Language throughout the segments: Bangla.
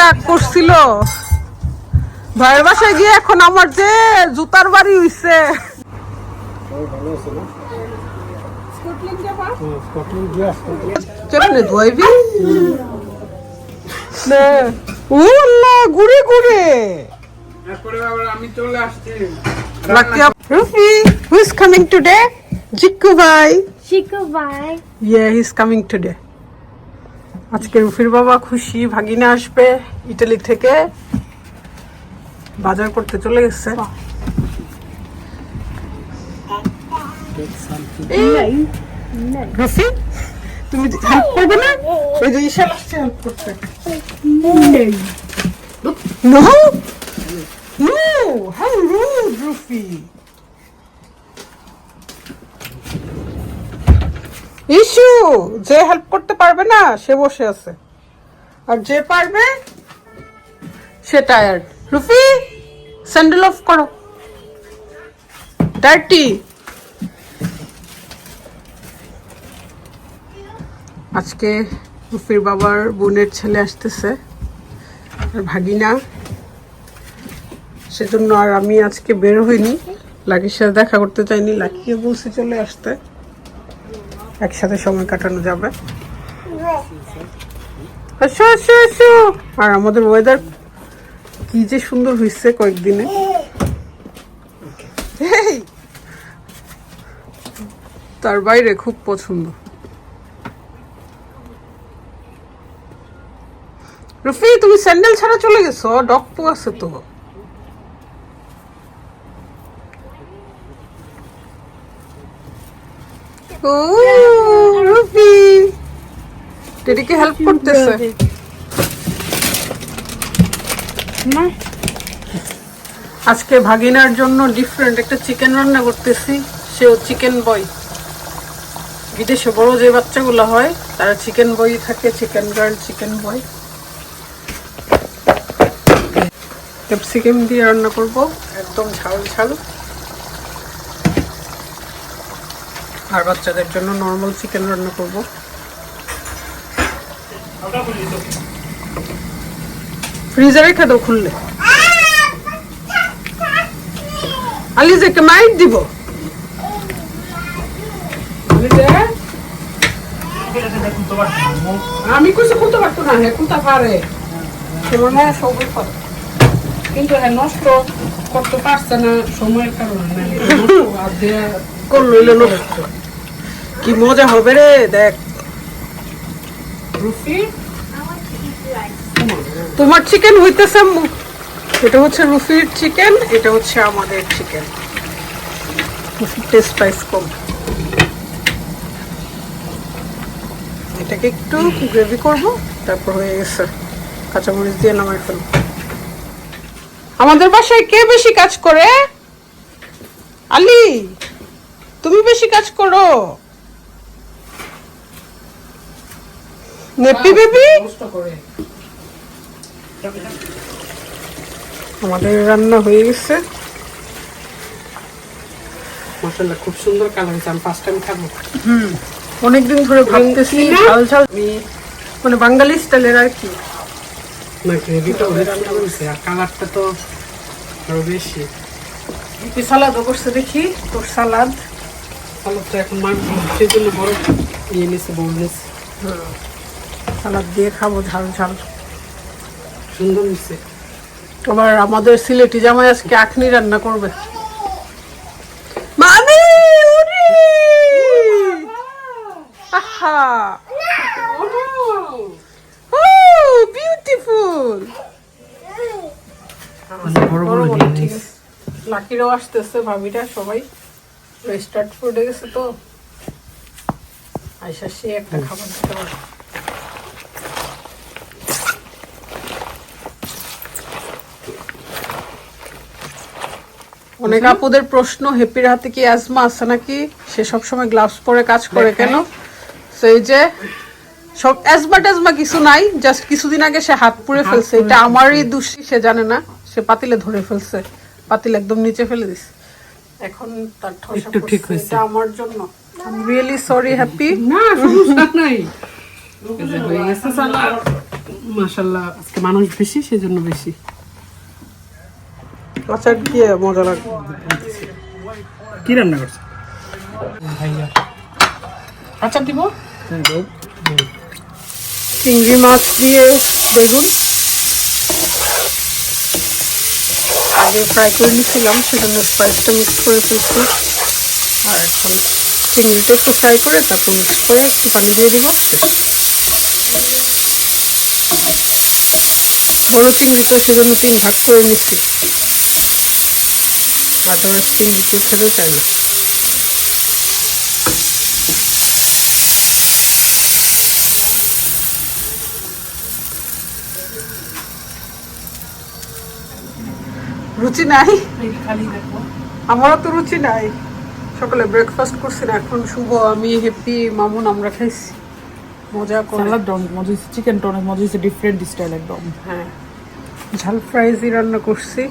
রাগ করছিল, ভাইয়ের বাসায় গিয়ে এখন আমার যে জুতার বাড়ি হইছে। কেমনে ধোয়াইবি ঘুরে ঘুরে আমি চলে আসছি। Rufi, who is coming today? Jikku bhai. Chico bye. Yeah, he's coming today. আজকে রুফির বাবা খুশি, ভাগিনা আসবে ইতালি থেকে, বাজার করতে চলে গেছে। রুফি, তুমি হেল্প করবে না? ওই যে ঈশা আসছে হেল্প করতে। No, no, how rude, Rufi. Issue যে হেল্প করতে পারবে না সে বসে আছে, আর যে পারবে সে টায়ার্ড। রুফি, স্যান্ডেল অফ করো, ডার্টি। আজকে রুফির বাবার বোনের ছেলে আসতেছে আর ভাগিনা, সেজন্য আর আমি আজকে বের হইনি, লাকির সাথে দেখা করতে চাইনি। লাকিকে বলছি চলে আসতে, একসাথে সময় কাটানো যাবে। আসো আসো আসো। আর আমাদের ওয়েদার কি যে সুন্দর হয়েছে কয়েকদিনে, তার বাইরে খুব পছন্দ। রফি, তুমি স্যান্ডেল ছাড়া চলে গেছো? ডগ পো আছে তো। ও রুফি টেডিকে হেল্প করতেছে। আজকে ভাগিনার জন্য ডিফারেন্ট একটা চিকেন রান্না করতেছি। সেও চিকেন বয়। বিদেশে বড় যে বাচ্চাগুলো হয় তারা চিকেন বয় থাকে, চিকেন গার্ল, চিকেন বয়। ক্যাপসিকাম দিয়ে রান্না করব, একদম ঝাল ঝাল। আর বাচ্চাদের জন্য নর্মাল চিকেন রান্না করব। ফ্রিজে রেখে দাও খুললে। আলিজাকে মাইট দিব। আমি কিছু খুলতে পারতো না, হ্যাঁ খুলতে পারে, হ্যাঁ সবই পারে, কিন্তু হ্যাঁ নষ্ট করতে পারছে না সময়ের কারণে। করলো নষ্ট। কি মজা হবে রে, দেখ। রুফি, তোমার চিকেন হইতেছে, এটা হচ্ছে রুফির চিকেন, এটা হচ্ছে আমাদের চিকেন। রুফির টেস্ট প্রাইস কম। এটাকে একটু গ্রেভি করব, তারপর হয়ে গেছে। কাঁচামরিচ দিয়ে নামাই ফেলব। আমাদের বাসায় কে বেশি কাজ করে? আলি, তুমি বেশি কাজ করো। Nappy baby. আমাদের রান্না হয়ে গেছে। মাশাআল্লাহ, খুব সুন্দর কালার হয়েছে। আমি ফার্স্ট টাইম খাবো। অনেকদিন ধরে ভাবতেছি ঝাল ঝাল, মানে বাঙালি স্টাইলের আর কি। না গ্রেভিটা ওই রান্না করছে, আর কালারটা তো আরো বেশি। কি সালাদও করছে দেখি, তোর সালাদ। সালাদটা এখন মাখবো, সেই জন্য বড় নিয়ে নিচ্ছে, বড় নিচ্ছে। সালাদ দিয়ে খাবো ঝাল ঝাল, সুন্দর হয়েছে। আবার আমাদের সিলেটি জামাই আজকে আখনি রান্না করবে। মানে আহা, ও বিউটিফুল। লাকিরাও আসতেছে, ভাবিরা সবাই স্টার্ট ফুডে গেছে তো, আইসা সে একটা খাবার দিতে পারে। অনেক আপুদের প্রশ্ন, হেপির হাতে কি অ্যাজমা আছে নাকি? সে সবসময় গ্লাভস পরে কাজ করে কেন? সেই যে সব অ্যাজমা কিছু নাই, জাস্ট কিছুদিন আগে সে হাত পুড়ে ফেলছে। এটা আমারই দোষী, সে জানে না। সে পাতিলে ধরে ফেলছে, পাতিল একদম নিচে ফেলে দিছে। এখন তার ঠসা ঠিক হয়েছে, এটা আমার জন্য। I am really sorry happy. না সমস্যা নাই, হয়ে গেছে সালাদ। মাশাআল্লাহ আজকে মানুষ বেশি সেজন্য বেশি আচার দিয়ে মজা লাগবে কি রান্না করছে ভাইয়া আচার দিব চিংড়ি মাছ দিয়ে বেগুন আগে ফ্রাই করে নিয়েছিলাম সেজন্য স্পাইসটা মিক্স করে ফেলছি আর এখন চিংড়িটা একটু ফ্রাই করে তারপর মিক্স করে একটু পানি দিয়ে দিব বড় চিংড়ি তো সেজন্য 3 ভাগ করে নিচ্ছি আদারওয়াইজ চিংড়ি কেউ খেতে চায় না রুচি নাই আমারও তো রুচি নাই সকালে ব্রেকফাস্ট করছি না এখন শুভ আমি হ্যাপি মামুন আমরা খাইছি মজা করে সালাদ ডন মজা চিকেন টন মজা হচ্ছে ডিফারেন্ট স্টাইল একদম হ্যাঁ ঝাল ফ্রাইজি রান্না করছি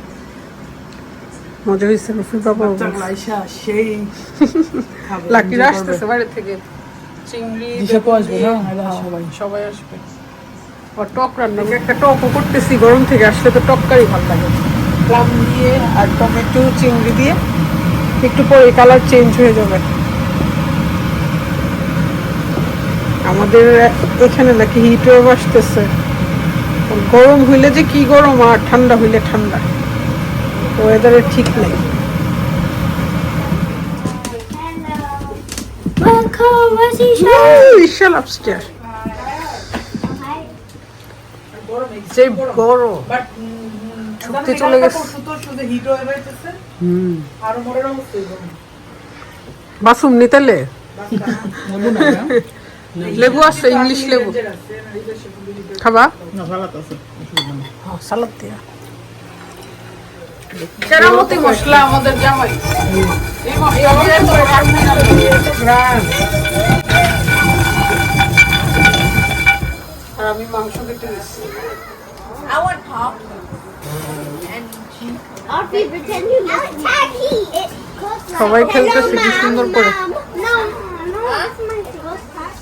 মজা হয়েছে রফিক বাবা আয়শা সেই লাকিরা আসতেছে বাইরে থেকে চিংড়ি দিশাপু আসবে না সবাই সবাই আসবে আর টক রান্না আমি একটা টকও করতেছি গরম থেকে আসলে তো টকটাই ভালো লাগে প্লাম দিয়ে আর টমেটো চিংড়ি দিয়ে একটু পরে কালার চেঞ্জ হয়ে যাবে আমাদের এখানে নাকি হিট ওয়েভ আসতেছে গরম হইলে যে কি গরম আর ঠান্ডা হইলে ঠান্ডা ওয়েদারের ঠিক নেই বিশাল আপস্টেয়ার যে গরম ছুটতে চলে গেছে বাসুম নিতেলে লেবু আছে ইংলিশ লেবু খাবা সালাদ দিয়া কেরামতি মশলা আমাদের জামাই এই মশলা দিয়ে তো আর আমি মাংস কেটে দিচ্ছি I want pop. And I'll pretend you like tacky. It cooks like সবাই খেলতেছে কি সুন্দর করে No, that's my ghost pack.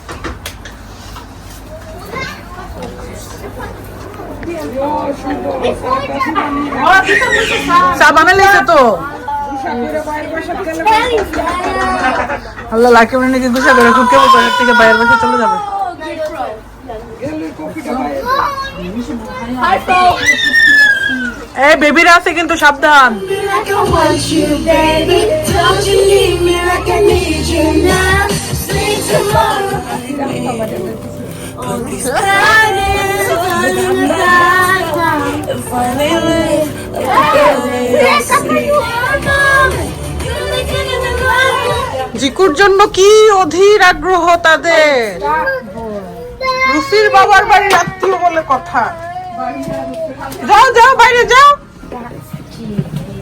চা বানাইছে তো আল্লাহ লাকি মানে কিন্তু সে করে খুব কেমন করে থেকে বাইরের বাসা চলে যাবে এই বেবিরা আছে কিন্তু সাবধান Like I want you, baby. Don't you leave me like I need you now. Sleep tomorrow. All these planets on the background. If only we জিকুর জন্য কি অধীর আগ্রহ তাদের রুফির বাবার বাড়ির আত্মীয় বলে কথা যাও যাও বাইরে যাও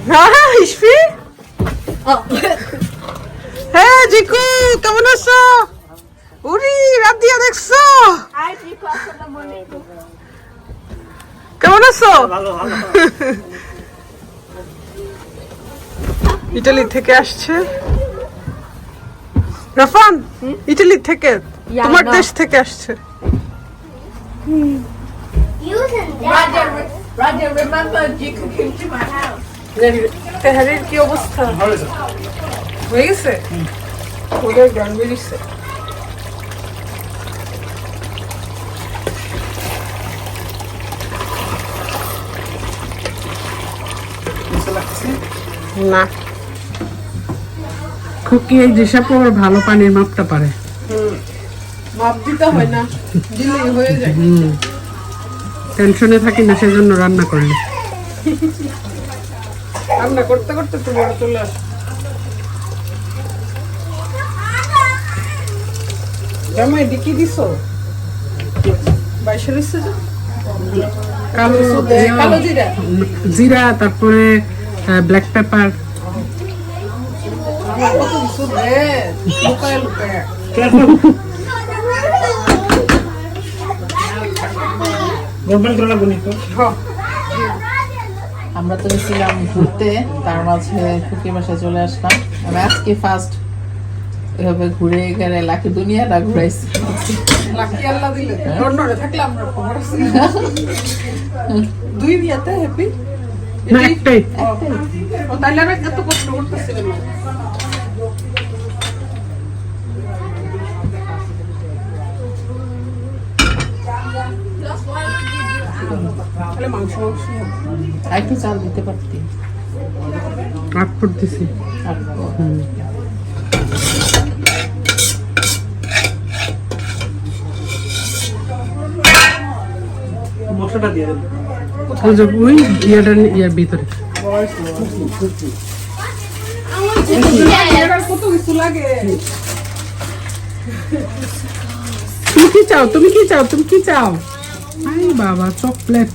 হ্যাঁ ইসফি হ্যাঁ জিকু কেমন আছো উরি রাতিয়া দেখছো কেমন আছো ইটালি থেকে আসছে রাফান ইটালি থেকে তোমার দেশ থেকে আসছে Roger, remember Jiku came to my house. তেহারির কি অবস্থা হয়ে গেছে ওদের গান বেরিয়েছে না খুকি এই যেসব ভালো পানির মাপটা পারে মাপ দিতে হয় না দিলেই হয়ে যায় টেনশনে থাকি না সেজন্য রান্না করলে রান্না করতে করতে তোমার চলে আসে জামাই ডিকি দিছো বাইশে দিচ্ছে কালো কালো জিরা জিরা তারপরে ব্ল্যাক পেপার কত কিছু রে লুকায় লুকায় আমরা তো গেছিলাম ঘুরতে তার মাঝে খুকি বাসায় চলে আসলাম আমি আজকে ফার্স্ট এভাবে ঘুরে গেলে লাকি দুনিয়াটা ঘুরাইছি। লাকি আল্লাহ দিলে লন্ডনে থাকলে আমরা খবর আছে। দুই বিয়াতে হ্যাপি না একটাই। ও তাইলে আমি এত কষ্ট করতেছিলাম না। তাহলে মাংস আর একটু চাল দিতে পারতি। আট করতেছি। মশলাটা দিয়ে দেন। ওই ইয়ার ভিতরে কত কিছু লাগে। তুমি কি চাও? তুমি কি চাও? তুমি কি চাও? আরে বাবা চকলেট।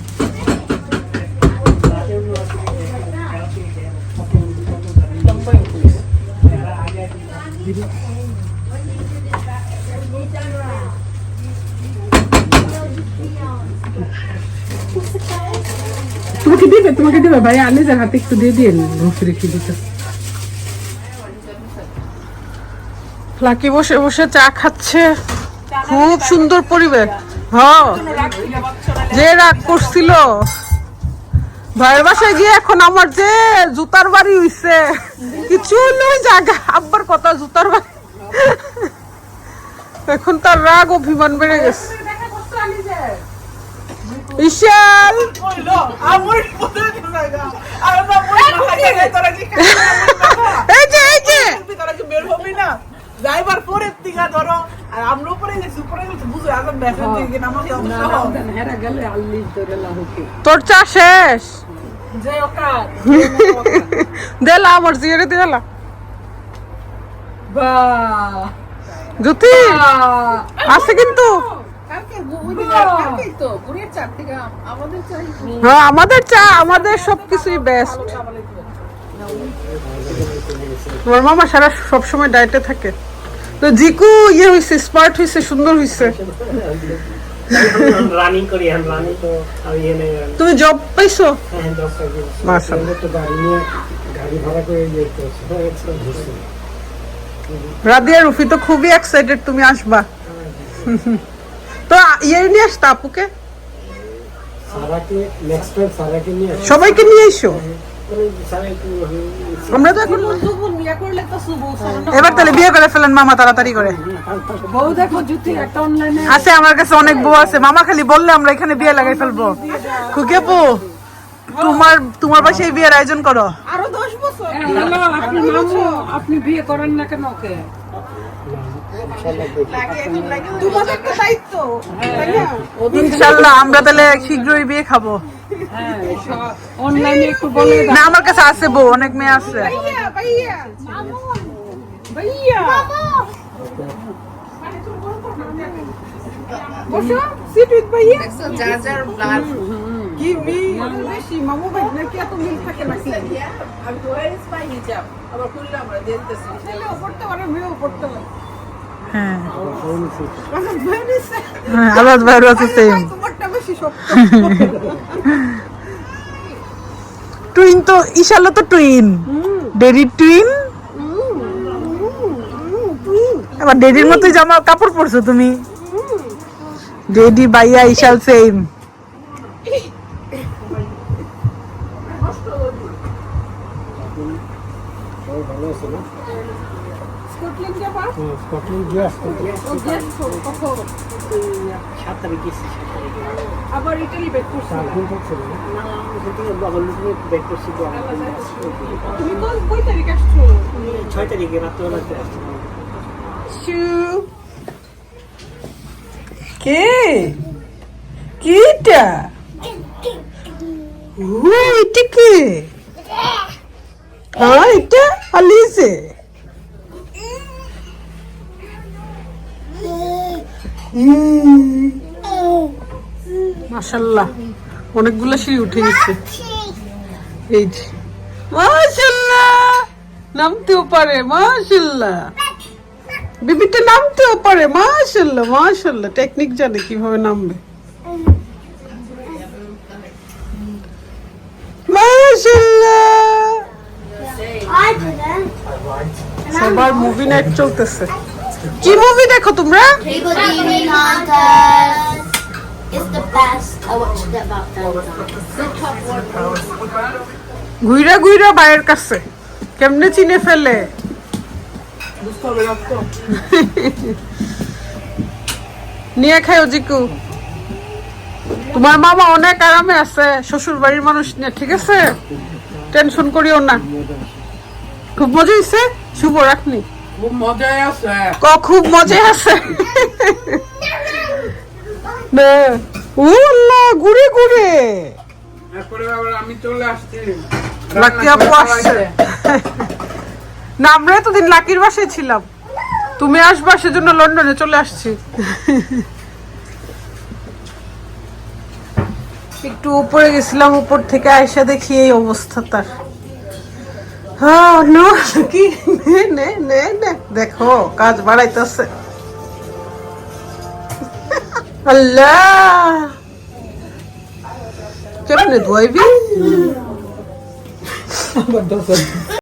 তোমাকে দিবে, তোমাকে দিবে ভাই। আনিসের হাতে একটু দিয়ে দিয়ে রফি রেখে দিতে। লাকি বসে বসে চা খাচ্ছে, খুব সুন্দর পরিবেশ। হ্যাঁ, যে রাগ করছিল ভাইয়ের বাসায় গিয়ে এখন আমার যে জুতার বাড়ি হইছে, কিছু নয় জায়গা। আব্বার কথা জুতার বাড়ি। এখন তার রাগ অভিমান বেড়ে গেছে। ইশাল এই যে এই যে যাইবার পরের দিকে ধরো আর আমরা উপরে গেছি, উপরে গেছি বুঝে আগে ব্যাসের দিকে নামাকে তোর চা শেষ যে ওকার দেলা আমার জিয়ারে দেলা বা জ্যোতি আছে কিন্তু। হ্যাঁ আমাদের চা, আমাদের সবকিছুই বেস্ট। তোমার মামা সারা সবসময় ডায়েটে থাকে। তো জিকু ইয়ে হয়েছে, স্মার্ট হয়েছে, সুন্দর হয়েছে। রানিং করি, রানিং তো আমি এনে তুমি জব পাইছো? হ্যাঁ 10 টাকা মাশাআল্লাহ। তো গাড়ি নিয়ে গাড়ি ভাড়া করে যেতে হচ্ছে। রাদিয়া রুফি তো খুবই এক্সাইটেড তুমি আসবা। তো ইয়ে নিয়ে আসতা আপুকে, সারাকে নেক্সট টাইম সারাকে নিয়ে সবাইকে নিয়ে এসো। সারা একটু আমরা তো এখন এবার তাহলে বিয়ে করে ফেলেন মামা তাড়াতাড়ি করে। আছে আমার কাছে অনেক বউ আছে, মামা খালি বললে আমরা এখানে বিয়ে লাগাই ফেলবো। খুকি আপু তোমার বাসায় বিয়ের আয়োজন করো। আরো 10 বছর আপনি বিয়ে করেন না কেন? ওকে তোমাদের তো দায়িত্ব। ইনশাআল্লাহ আমরা তাহলে শীঘ্রই বিয়ে খাবো। অনলাইনে একটু বলে না আমার কাছে আছে বউ, অনেক মেয়ে আছে। ভাইয়া ভাইয়া ভাইয়া বসো, সিট উইথ ভাইয়া। কি মিল বেশি মামু ভাই নাকি এত মিল থাকে নাকি? আমি তো ওয়ারিস পাই হিজাব আবার খুললে আমরা দিতেছি, ছেলে পড়তে পারে মেয়েও পড়তে পারে। হ্যাঁ আমার ভেরিস আলাদ বাইরে আছে সেম। তোমারটা বেশি শক্ত। টুইন তো ইশাল্লাহ তো টুইন, ডেডি টুইন। আবার ডেডির মতোই জামা কাপড় পরছো তুমি। ডেডি বাইয়া ইশাল সেম। ভালো আছে না? স্কটল্যান্ড যাবা? স্কটল্যান্ড গিয়ে আসতে ও গেস্ট কখন? 7 তারিখ গেছি। আবার ইটালি ব্যাক করছো? 4 দিন থাকছে না? না সেটা বাবার লোকে ব্যাক করছি তো। তুমি কই তারিখ আসছো? 6 তারিখে রাত্রেবেলাতে আসছি। কে কিটা এটা কে? হ্যাঁ এটা আলিসে। মাশাআল্লাহ অনেকগুলো সিঁড়ি উঠে গেছে। এই যে মাশাআল্লাহ নামতেও পারে, মাশাআল্লাহ বিবিটা নামতেও পারে, মাশাআল্লাহ মাশাআল্লাহ। টেকনিক জানে কিভাবে নামবে, মাশাআল্লাহ। I didn't. সবার মুভি নাইট চলতেছে। কি মুভি দেখো তোমরা? People Demon Hunters. It's the best. I watched it about that. The top one. ঘুইরা ঘুইরা বাইরের কাছে কেমনে চিনে ফেলে। নিয়ে খাও জিকু। তোমার মামা অনেক আরামে আছে শ্বশুর বাড়ির মানুষ নিয়ে, ঠিক আছে? টেনশন করিও না। খুব মজা হয়েছে শুভ রাখনি। খুব মজাই আছে। খুব মজা আছে। না ও আল্লাহ ঘুরে ঘুরে এরপরে আবার আমি চলে আসছি। লাকি আপু আসছে। না আমরা এতদিন লাকির বাসায় ছিলাম, তুমি আসবা সেজন্য লন্ডনে চলে আসছি। একটু উপরে গেছিলাম, উপর থেকে আয়সা দেখি এই অবস্থা তার। হ্যাঁ নো কি নে নে নে দেখো কাজ বাড়াইতেছে। আল্লাহ কেমনে ধোয়াইবি?